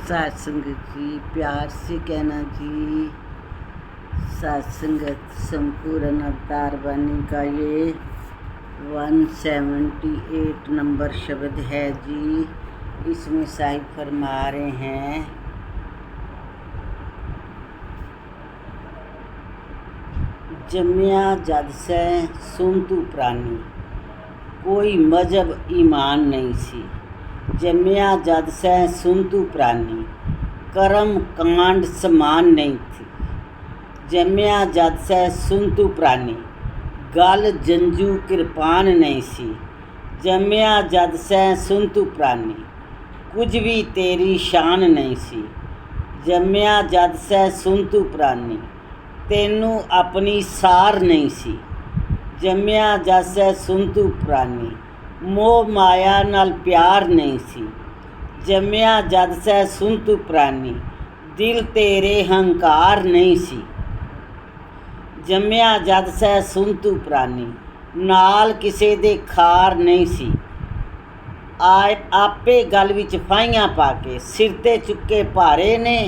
सत्संग जी प्यार से कहना जी। सत्संगत संपूर्ण अवतार वाणी का ये 178 नंबर शब्द है जी। इसमें साहिब फरमा रहे हैं, जम्या जद से सुन तू प्राणी, कोई मजहब ईमान नहीं सी। जम्या जद से सुन तू प्राणी, कर्म कांड समान नहीं थी। जम्या जद से सुन तू प्राणी, गल जंजू कृपान नहीं सी। जम्या जद से सुन तू प्राणी, कुछ भी तेरी शान नहीं सी। जम्या जद से सुन तू प्राणी, तेनू अपनी सार नहीं सी। जम्या जद से सुन तू प्राणी, मोह माया नाल प्यार नहीं सी। जम्या जद से सुन तू प्राणी, दिल तेरे हंकार नहीं सी। जम्या जद से सुन तू प्राणी, नाल किसे दे खार नहीं सी। आपे गल विच फाइयां पाके, सिर ते चुके भारे ने।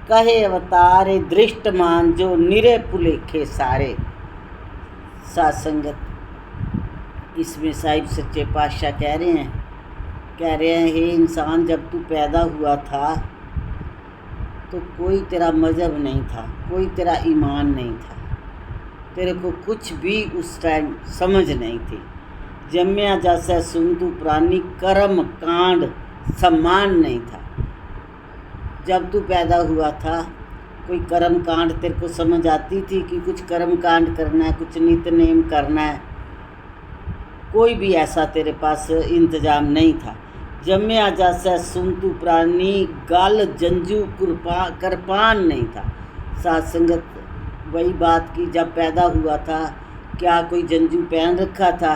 कहे अवतारे दृष्टमान, जो निरे भुलेखे सारे। सत्संगत इसमें साहिब सच्चे पातशाह कह रहे हैं हे इंसान, जब तू पैदा हुआ था तो कोई तेरा मज़हब नहीं था, कोई तेरा ईमान नहीं था, तेरे को कुछ भी उस टाइम समझ नहीं थी। जम्या जैसा सुन तू प्राणी, कर्म कांड सम्मान नहीं था। जब तू पैदा हुआ था कोई कर्म कांड तेरे को समझ आती थी कि कुछ कर्म कांड करना है, कुछ नित्य-नेम करना है? कोई भी ऐसा तेरे पास इंतज़ाम नहीं था। जम्या जैसा सुन तू प्राणी, गल जंजू कृपान नहीं था। सत्संगत वही बात की, जब पैदा हुआ था क्या कोई जंजू पहन रखा था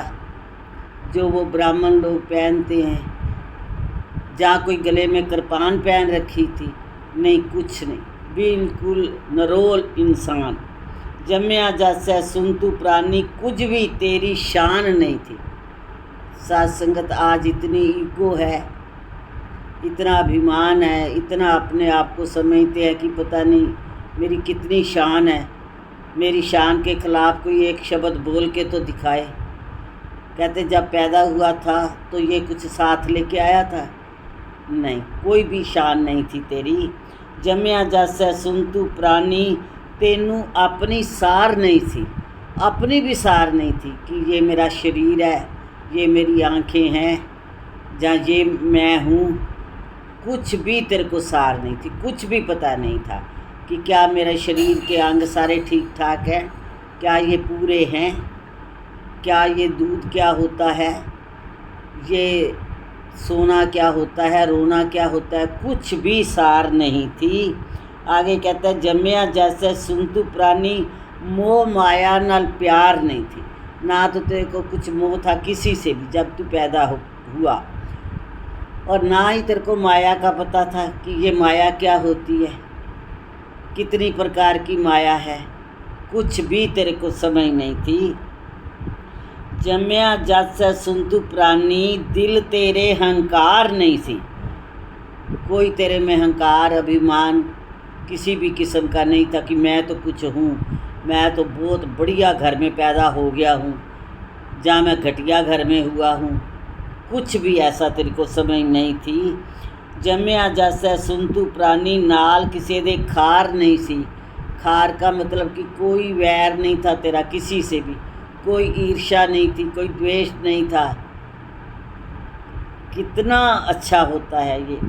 जो वो ब्राह्मण लोग पहनते हैं? जहाँ कोई गले में कृपान पहन रखी थी? नहीं, कुछ नहीं, बिल्कुल नरोल इंसान। जम्या जैसा सुन तू प्राणी, कुछ भी तेरी शान नहीं थी। सत्संगत आज इतनी ईगो है, इतना अभिमान है, इतना अपने आप को समझते हैं कि पता नहीं मेरी कितनी शान है। मेरी शान के ख़िलाफ़ कोई एक शब्द बोल के तो दिखाए। कहते जब पैदा हुआ था तो ये कुछ साथ लेके आया था? नहीं, कोई भी शान नहीं थी तेरी। जम्या जैसा सुन तू प्राणी, तेनू अपनी सार नहीं थी, अपनी भी सार नहीं थी कि ये मेरा शरीर है, ये मेरी आँखें हैं, या ये मैं हूँ। कुछ भी तेरे को सार नहीं थी, कुछ भी पता नहीं था कि क्या मेरे शरीर के अंग सारे ठीक ठाक हैं, क्या ये पूरे हैं, क्या ये दूध क्या होता है, ये सोना क्या होता है, रोना क्या होता है, कुछ भी सार नहीं थी। आगे कहता है जम्या जैसे सुन तू प्राणी, मोह माया नाल प्यार नहीं थी। ना तो तेरे को कुछ मोह था किसी से भी जब तू पैदा हुआ, और ना ही तेरे को माया का पता था कि ये माया क्या होती है, कितनी प्रकार की माया है, कुछ भी तेरे को समझ नहीं थी। जम्या जैसा सुन तू प्राणी, दिल तेरे हंकार नहीं सी। कोई तेरे में हंकार अभिमान किसी भी किस्म का नहीं था कि मैं तो कुछ हूँ, मैं तो बहुत बढ़िया घर में पैदा हो गया हूँ, जहाँ मैं घटिया घर में हुआ हूँ। कुछ भी ऐसा तेरे को समझ नहीं थी। जम्या जैसा सुन तू प्राणी, नाल किसी दे खार नहीं सी। खार का मतलब कि कोई वैर नहीं था तेरा किसी से भी, कोई ईर्ष्या नहीं थी, कोई द्वेष नहीं था। कितना अच्छा होता है ये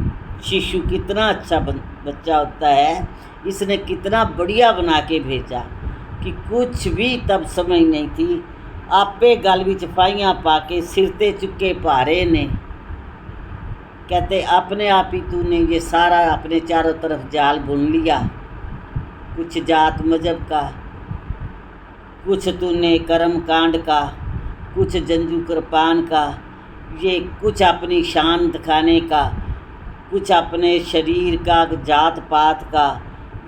शिशु, कितना अच्छा बच्चा होता है। इसने कितना बढ़िया बना के भेजा कि कुछ भी तब समझ नहीं थी। आपे गल विच फाइयां पाके, सिर ते चुके भारे ने। कहते अपने आप ही तूने ये सारा अपने चारों तरफ जाल बुन लिया, कुछ जात मजहब का, कुछ तूने कर्म कांड का, कुछ जंजू कृपान का, ये कुछ अपनी शान दिखाने का, कुछ अपने शरीर का, जात पात का,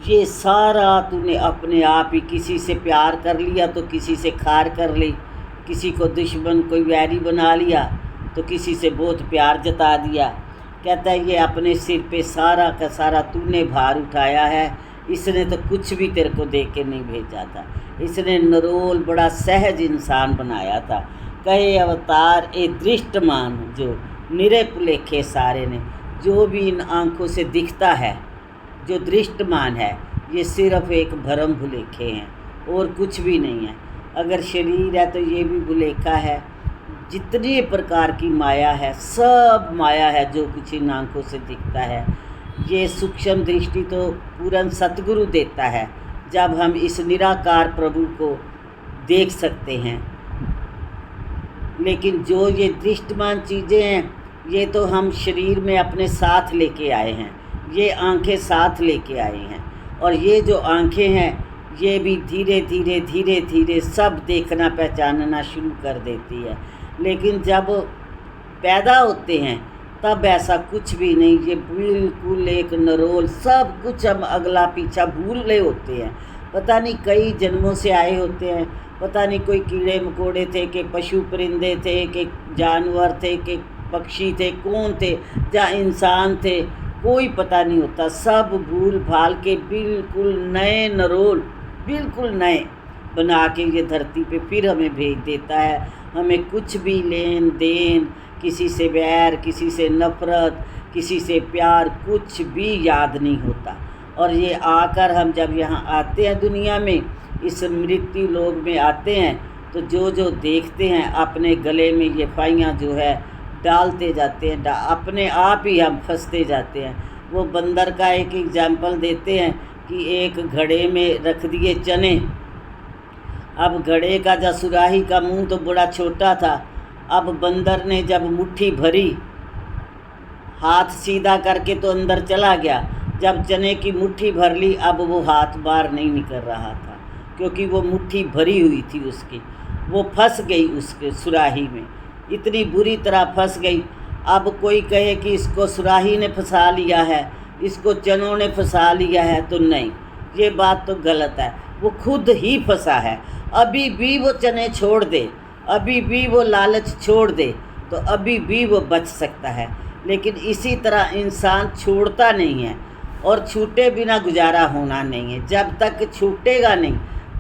ये सारा तूने अपने आप ही किसी से प्यार कर लिया तो किसी से खार कर ली, किसी को दुश्मन कोई वैरी बना लिया तो किसी से बहुत प्यार जता दिया। कहता है ये अपने सिर पे सारा का सारा तूने भार उठाया है, इसने तो कुछ भी तेरे को दे के नहीं भेजा था। इसने नरोल बड़ा सहज इंसान बनाया था। कहे अवतार ए दृष्टमान जो निरे पुलेखे सारे ने, जो भी इन आँखों से दिखता है, जो दृष्टमान है, ये सिर्फ एक भरम भुलेखे हैं और कुछ भी नहीं है। अगर शरीर है तो ये भी भुलेखा है। जितनी प्रकार की माया है, सब माया है जो कुछ इन आँखों से दिखता है। ये सूक्ष्म दृष्टि तो पूर्ण सतगुरु देता है, जब हम इस निराकार प्रभु को देख सकते हैं। लेकिन जो ये दृष्टमान चीज़ें हैं, ये तो हम शरीर में अपने साथ लेके आए हैं, ये आंखें साथ लेके आए हैं। और ये जो आंखें हैं, ये भी धीरे धीरे धीरे धीरे सब देखना पहचानना शुरू कर देती है। लेकिन जब पैदा होते हैं तब ऐसा कुछ भी नहीं, ये बिल्कुल एक नरोल, सब कुछ हम अगला पीछा भूल रहे होते हैं। पता नहीं कई जन्मों से आए होते हैं, पता नहीं कोई कीड़े मकोड़े थे कि पशु परिंदे थे कि जानवर थे कि पक्षी थे, कौन थे, या इंसान थे, कोई पता नहीं होता। सब भूल भाल के बिल्कुल नए नरोल, बिल्कुल नए बना के ये धरती पे फिर हमें भेज देता है। हमें कुछ भी लेन देन, किसी से वैर, किसी से नफ़रत, किसी से प्यार, कुछ भी याद नहीं होता। और ये आकर हम जब यहाँ आते हैं दुनिया में, इस मृत्यु लोक में आते हैं, तो जो जो देखते हैं अपने गले में ये फाइयाँ जो है डालते जाते हैं, अपने आप ही हम फंसते जाते हैं। वो बंदर का एक एग्जाम्पल देते हैं कि एक घड़े में रख दिए चने। अब घड़े का जो सुराही का मुंह तो बड़ा छोटा था, अब बंदर ने जब मुट्ठी भरी, हाथ सीधा करके तो अंदर चला गया। जब चने की मुट्ठी भर ली, अब वो हाथ बाहर नहीं निकल रहा था, क्योंकि वो मुट्ठी भरी हुई थी उसकी। वो फंस गई उसके सुराही में, इतनी बुरी तरह फंस गई। अब कोई कहे कि इसको सुराही ने फंसा लिया है, इसको चनों ने फंसा लिया है, तो नहीं, ये बात तो गलत है। वो खुद ही फंसा है। अभी भी वो चने छोड़ दे, अभी भी वो लालच छोड़ दे, तो अभी भी वो बच सकता है। लेकिन इसी तरह इंसान छोड़ता नहीं है, और छूटे बिना गुजारा होना नहीं है। जब तक छूटेगा नहीं,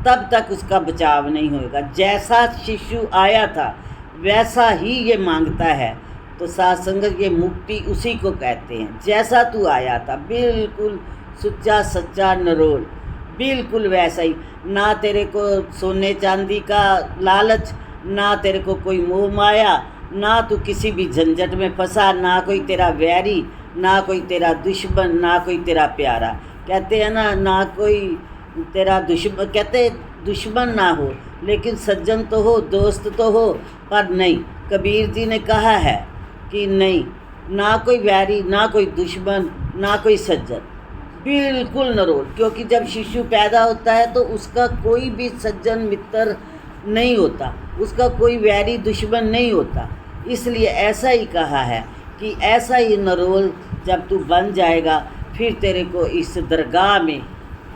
तब तक उसका बचाव नहीं होगा। जैसा शिशु आया था वैसा ही ये मांगता है। तो साथ संगत, ये मुक्ति उसी को कहते हैं। जैसा तू आया था, बिल्कुल सच्चा सच्चा नरोल, बिल्कुल वैसा ही। ना तेरे को सोने चांदी का लालच, ना तेरे को कोई मोह माया, ना तू किसी भी झंझट में फंसा, ना कोई तेरा वैरी, ना कोई तेरा दुश्मन, ना कोई तेरा प्यारा। कहते हैं ना कोई तेरा दुश्मन, कहते दुश्मन ना हो, लेकिन सज्जन तो हो, दोस्त तो हो। पर नहीं, कबीर जी ने कहा है कि नहीं, ना कोई वैरी, ना कोई दुश्मन, ना कोई सज्जन, बिल्कुल नरोल। क्योंकि जब शिशु पैदा होता है तो उसका कोई भी सज्जन मित्र नहीं होता, उसका कोई वैरी दुश्मन नहीं होता। इसलिए ऐसा ही कहा है कि ऐसा ही नरोल जब तू बन जाएगा, फिर तेरे को इस दरगाह में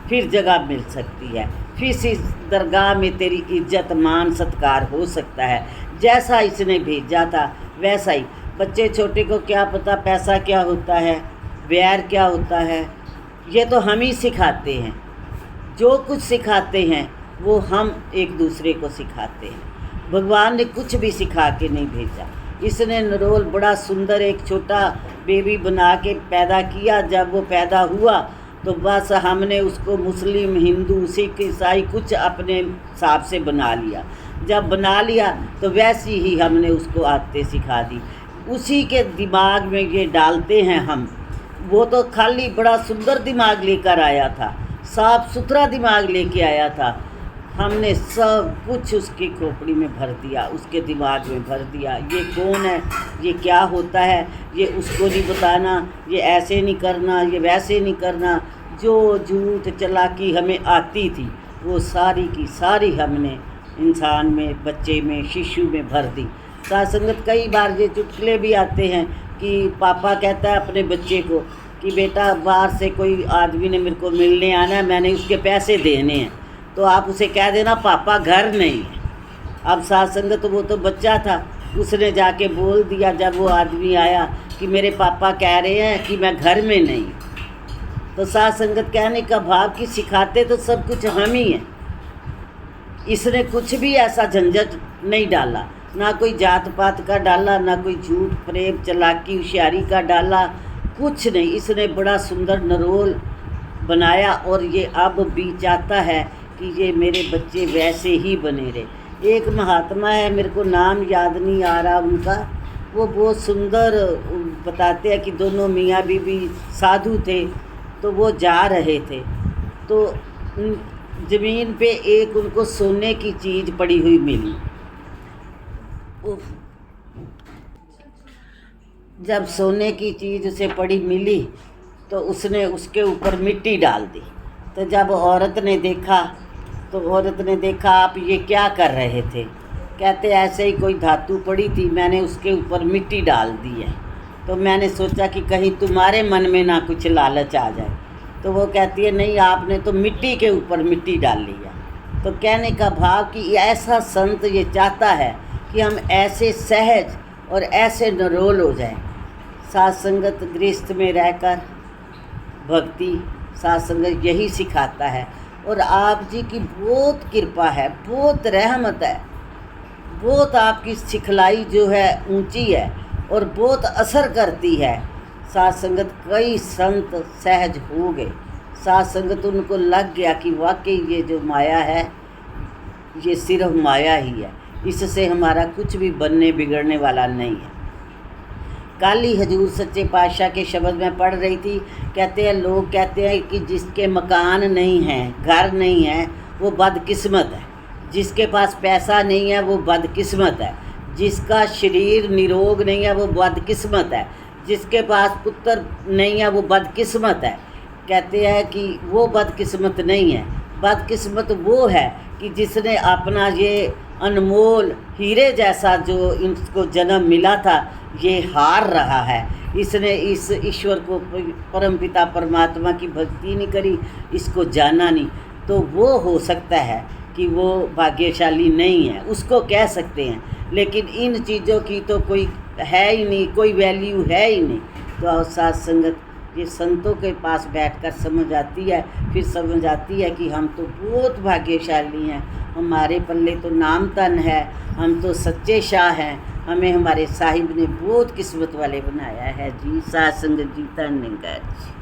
फिर जगह मिल सकती है, फिर इस दरगाह में तेरी इज्जत मान सत्कार हो सकता है। जैसा इसने भेजा था वैसा ही। बच्चे छोटे को क्या पता पैसा क्या होता है, वैर क्या होता है, ये तो हम ही सिखाते हैं। जो कुछ सिखाते हैं वो हम एक दूसरे को सिखाते हैं। भगवान ने कुछ भी सिखा के नहीं भेजा। इसने नरोल बड़ा सुंदर एक छोटा बेबी बना के पैदा किया। जब वो पैदा हुआ तो बस हमने उसको मुस्लिम, हिंदू, सिख, ईसाई कुछ अपने हिसाब से बना लिया। जब बना लिया तो वैसी ही हमने उसको आदतें सिखा दी, उसी के दिमाग में ये डालते हैं हम। वो तो खाली बड़ा सुंदर दिमाग लेकर आया था, साफ सुथरा दिमाग लेके आया था। हमने सब कुछ उसकी खोपड़ी में भर दिया, उसके दिमाग में भर दिया। ये कौन है, ये क्या होता है, ये उसको नहीं बताना, ये ऐसे नहीं करना, ये वैसे नहीं करना। जो झूठ चालाकी हमें आती थी वो सारी की सारी हमने इंसान में, बच्चे में, शिशु में भर दी। साथ संगत, कई बार ये चुटकुले भी आते हैं कि पापा कहता है अपने बच्चे को कि बेटा बाहर से कोई आदमी ने मेरे को मिलने आना है, मैंने उसके पैसे देने हैं, तो आप उसे कह देना पापा घर नहीं है। अब साथ संगत, वो तो बच्चा था, उसने जाके बोल दिया जब वो आदमी आया कि मेरे पापा कह रहे हैं कि मैं घर में नहीं। तो साध संगत कहने का भाव कि सिखाते तो सब कुछ हम ही हैं। इसने कुछ भी ऐसा झंझट नहीं डाला, ना कोई जात पात का डाला, ना कोई झूठ फरेब चालाकी होशियारी का डाला, कुछ नहीं। इसने बड़ा सुंदर नरोल बनाया और ये अब भी चाहता है कि ये मेरे बच्चे वैसे ही बने रहे। एक महात्मा है, मेरे को नाम याद नहीं आ रहा उनका, वो बहुत सुंदर बताते हैं कि दोनों मियाँ बीवी साधु थे। तो वो जा रहे थे तो ज़मीन पे एक उनको सोने की चीज़ पड़ी हुई मिली। जब सोने की चीज़ उसे पड़ी मिली तो उसने उसके ऊपर मिट्टी डाल दी। तो जब औरत ने देखा तो औरत ने देखा आप ये क्या कर रहे थे? कहते ऐसे ही कोई धातु पड़ी थी, मैंने उसके ऊपर मिट्टी डाल दी है, तो मैंने सोचा कि कहीं तुम्हारे मन में ना कुछ लालच आ जाए। तो वो कहती है नहीं, आपने तो मिट्टी के ऊपर मिट्टी डाल ली है। तो कहने का भाव कि ऐसा संत ये चाहता है कि हम ऐसे सहज और ऐसे नरोल हो जाएं। साध संगत गृहस्थ में रहकर भक्ति साध संगत यही सिखाता है। और आप जी की बहुत कृपा है, बहुत रहमत है, बहुत आपकी सिखलाई जो है ऊंची है और बहुत असर करती है। साध संगत कई संत सहज हो गए। साध संगत उनको लग गया कि वाकई ये जो माया है ये सिर्फ माया ही है, इससे हमारा कुछ भी बनने बिगड़ने वाला नहीं है। कल ही हजूर सच्चे पातशाह के शब्द में पढ़ रही थी, कहते हैं लोग कहते हैं कि जिसके मकान नहीं हैं, घर नहीं है, वो बदकिस्मत है। जिसके पास पैसा नहीं है वो बदकिस्मत है। जिसका शरीर निरोग नहीं है वो बदकिस्मत है। जिसके पास पुत्र नहीं है वो बदकिस्मत है। कहते हैं कि वो बदकिस्मत नहीं है, बदकिस्मत वो है कि जिसने अपना ये अनमोल हीरे जैसा जो इसको जन्म मिला था ये हार रहा है। इसने इस ईश्वर को, परमपिता परमात्मा की भक्ति नहीं करी, इसको जाना नहीं। तो वो हो सकता है कि वो भाग्यशाली नहीं है, उसको कह सकते हैं। लेकिन इन चीज़ों की तो कोई है ही नहीं, कोई वैल्यू है ही नहीं। तो साध संगत ये संतों के पास बैठकर समझ आती है, फिर समझ आती है कि हम तो बहुत भाग्यशाली हैं, हमारे पल्ले तो नाम तन है, हम तो सच्चे शाह हैं, हमें हमारे साहिब ने बहुत किस्मत वाले बनाया है जी। साध संगत जी धन्यवाद जी।